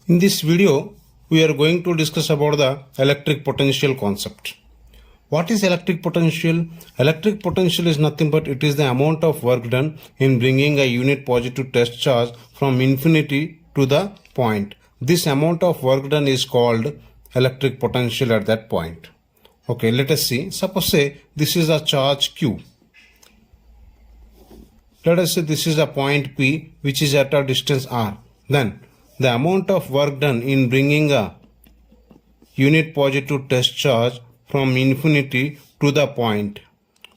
In this video, we are going to discuss about the electric potential concept. What is electric potential? Electric potential is nothing but it is the amount of work done in bringing a unit positive test charge from infinity to the point. This amount of work done is called electric potential at that point. Okay, let us see. Suppose say this is a charge Q. Let us say this is a point P which is at a distance R. Then the amount of work done in bringing a unit positive test charge from infinity to the point.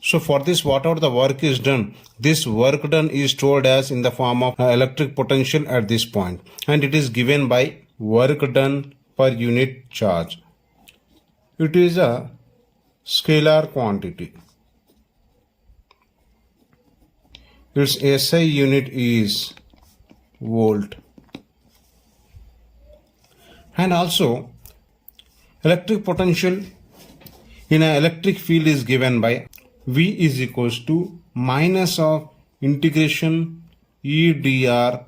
So for this, whatever the work is done, this work done is stored as in the form of electric potential at this point, and it is given by work done per unit charge. It is a scalar quantity. Its SI unit is volt. And also, electric potential in an electric field is given by V is equals to minus of integration E dr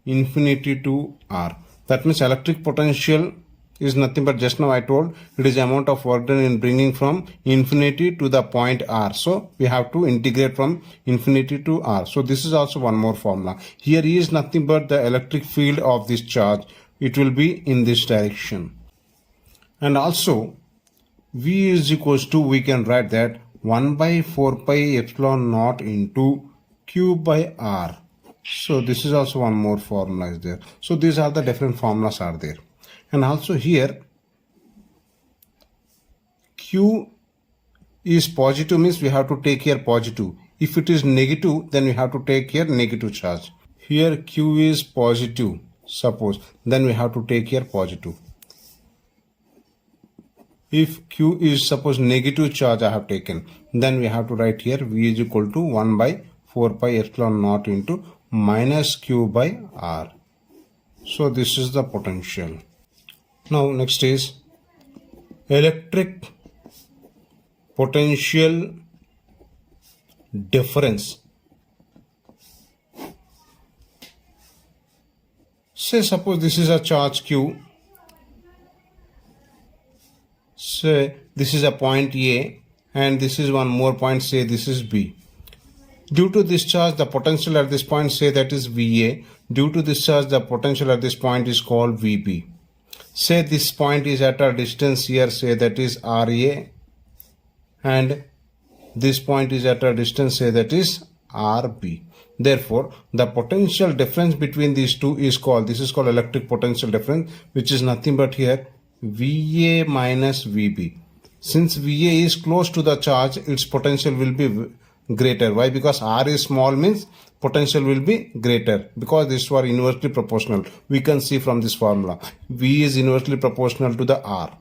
infinity to R. That means electric potential is nothing but, just now I told, it is the amount of work done in bringing from infinity to the point R. So we have to integrate from infinity to R. So this is also one more formula. Here E is nothing but the electric field of this charge. It will be in this direction. And also V is equals to, we can write that 1 by 4 pi epsilon naught into Q by R. So this is also one more formula is there. So these are the different formulas are there. And also here Q is positive means we have to take here positive. If it is negative, then we have to take here negative charge. Here Q is positive, suppose, then we have to take here positive. If Q is suppose negative charge I have taken, then we have to write here V is equal to 1 by 4 pi epsilon naught into minus Q by R. So this is the potential. Now next is electric potential difference. Say suppose this is a charge Q. Say this is a point A and this is one more point, say this is B. Due to this charge, the potential at this point, say that is VA. Due to this charge, the potential at this point is called VB. Say this point is at a distance here, say that is RA, and this point is at a distance, say that is RB. Therefore, the potential difference between these two is called, this is called electric potential difference, which is nothing but here VA minus VB. Since VA is close to the charge, its potential will be greater. Why? Because R is small means potential will be greater, because these are inversely proportional. We can see from this formula V is inversely proportional to the R.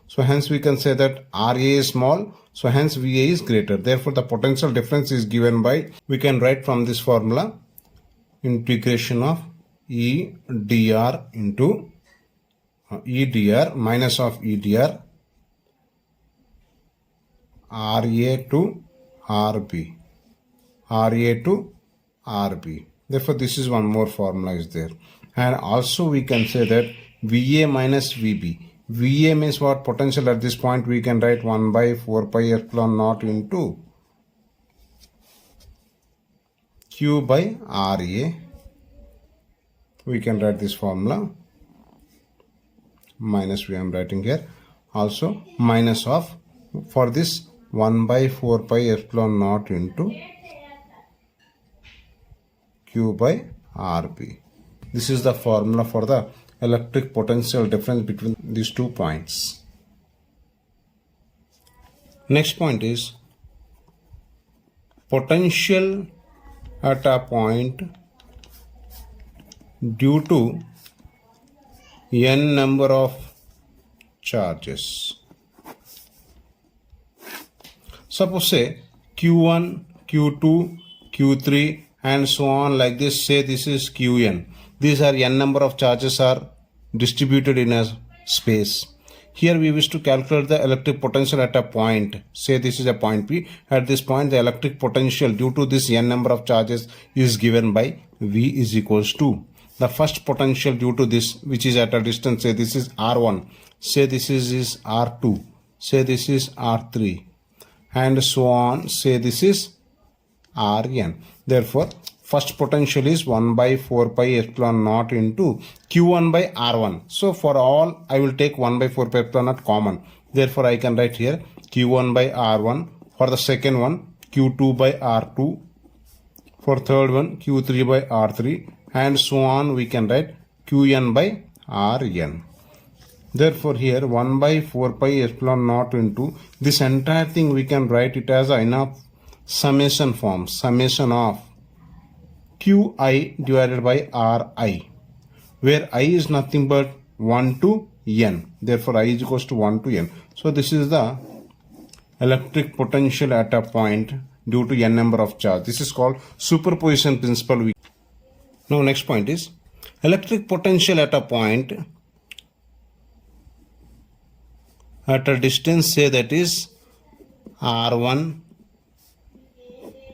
So hence we can say that RA is small, so hence VA is greater. Therefore the potential difference is given by, we can write from this formula, integration of E dr into E dr minus of E dr RA to RB, RA to RB. Therefore this is one more formula is there. And also we can say that VA minus VB. VA means what? Potential at this point we can write 1 by 4 pi epsilon naught into Q by RA. We can write this formula minus, V I am writing here, also minus of, for this 1 by 4 pi epsilon naught into Q by RB. This is the formula for the electric potential difference between these 2 points. Next point is potential at a point due to n number of charges. Suppose say Q1, Q2, Q3 and so on like this, say this is Qn. These are n number of charges are distributed in a space. Here we wish to calculate the electric potential at a point. Say this is a point P. At this point the electric potential due to this n number of charges is given by V is equals to the first potential due to this, which is at a distance, say this is R1, say this is R2, say this is R3, and so on, say this is Rn. Therefore, first potential is 1 by 4 pi epsilon naught into Q1 by R1. So for all, I will take 1 by 4 pi epsilon naught common. Therefore, I can write here Q1 by R1. For the second one, Q2 by R2. For third one, Q3 by R3. And so on, we can write Qn by Rn. Therefore, here 1 by 4 pi epsilon naught into this entire thing, we can write it as enough summation form, summation of Qi divided by Ri, where I is nothing but 1 to n. Therefore, I is equals to 1 to n. So, this is the electric potential at a point due to n number of charge. This is called superposition principle. Now, next point is electric potential at a point at a distance, say that is R1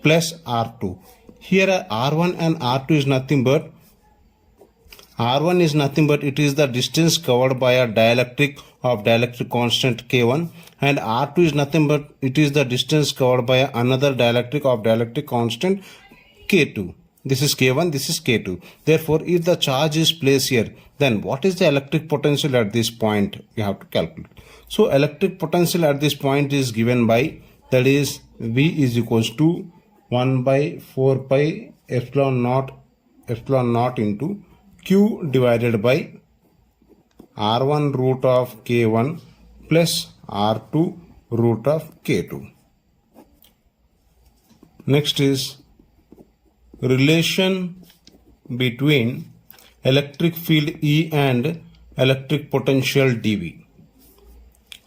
plus R2. Here R1 and R2 is nothing but it is the distance covered by a dielectric of dielectric constant K1, and R2 is nothing but it is the distance covered by another dielectric of dielectric constant K2. This is K1, this is K2. Therefore, if the charge is placed here, then what is the electric potential at this point? You have to calculate. So, electric potential at this point is given by, that is V is equals to 1 by 4 pi epsilon naught into Q divided by R1 root of K1 plus R2 root of K2. Next is relation between electric field E and electric potential dV.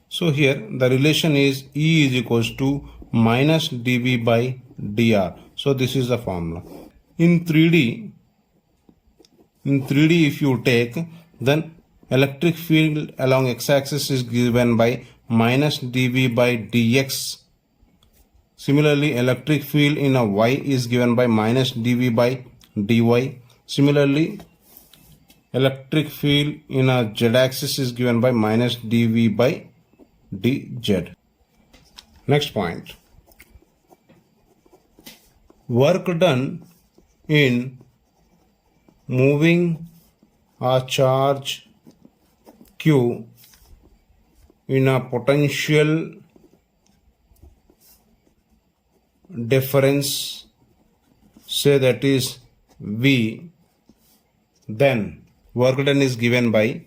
So here the relation is E is equals to minus dV by dr. So this is the formula. In 3D if you take, then electric field along x-axis is given by minus dV by dx. Similarly, electric field in a y is given by minus dV by dy. Similarly, electric field in a z-axis is given by minus dV by dz. Next point. Work done in moving a charge Q in a potential difference, say that is V, then work done is given by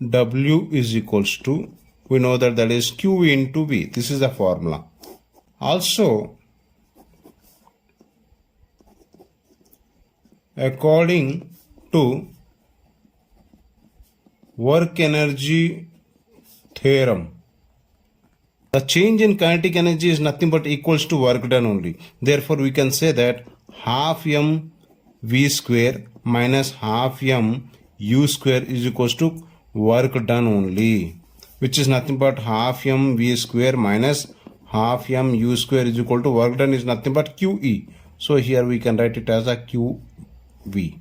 W is equals to, we know that is Q into V. This is the formula. Also, according to work energy theorem, the change in kinetic energy is nothing but equals to work done only. Therefore, we can say that half m v square minus half m u square is equals to work done only, which is nothing but half m v square minus half m u square is equal to work done is nothing but QE. So here we can write it as a QV.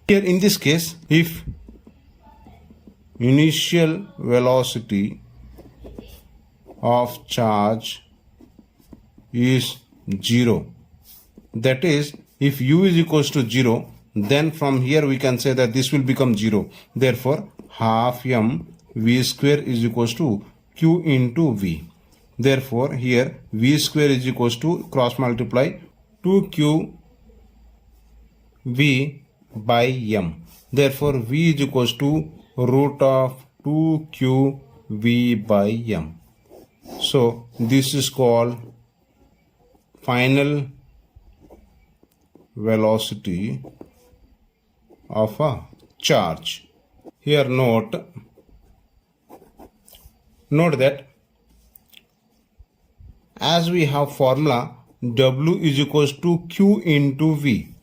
Here in this case, if initial velocity of charge is 0, that is, if u is equals to 0, then from here we can say that this will become 0. Therefore, half m v square is equals to q into v. Therefore, here v square is equals to cross multiply 2q v by m. Therefore, v is equals to root of 2q v by m. So, this is called final velocity of a charge. Here note that as we have formula W is equals to Q into V.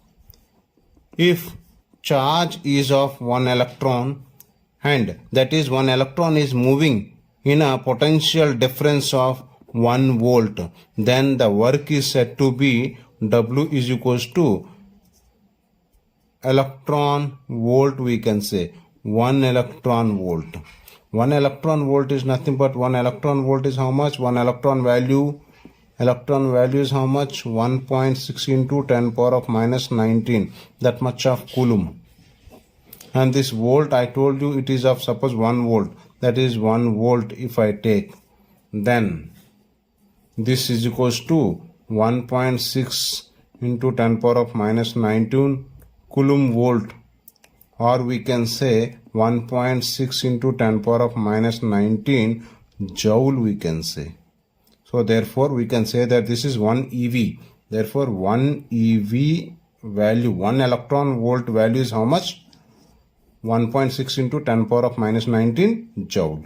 If charge is of 1 electron and that is 1 electron is moving in a potential difference of 1 volt, then the work is said to be W is equals to electron volt we can say. 1 electron volt. 1 electron volt is nothing but 1 electron volt is how much? 1 electron value. Electron value is how much? 1.6 into 10 power of minus 19. That much of coulomb. And this volt, I told you it is of suppose 1 volt. That is 1 volt if I take. Then this is equals to 1.6 into 10 power of minus 19 coulomb volt. Or we can say 1.6 into 10 power of minus 19 joule we can say. So therefore we can say that this is 1 EV. Therefore 1 EV value, 1 electron volt value is how much? 1.6 into 10 power of minus 19 joule.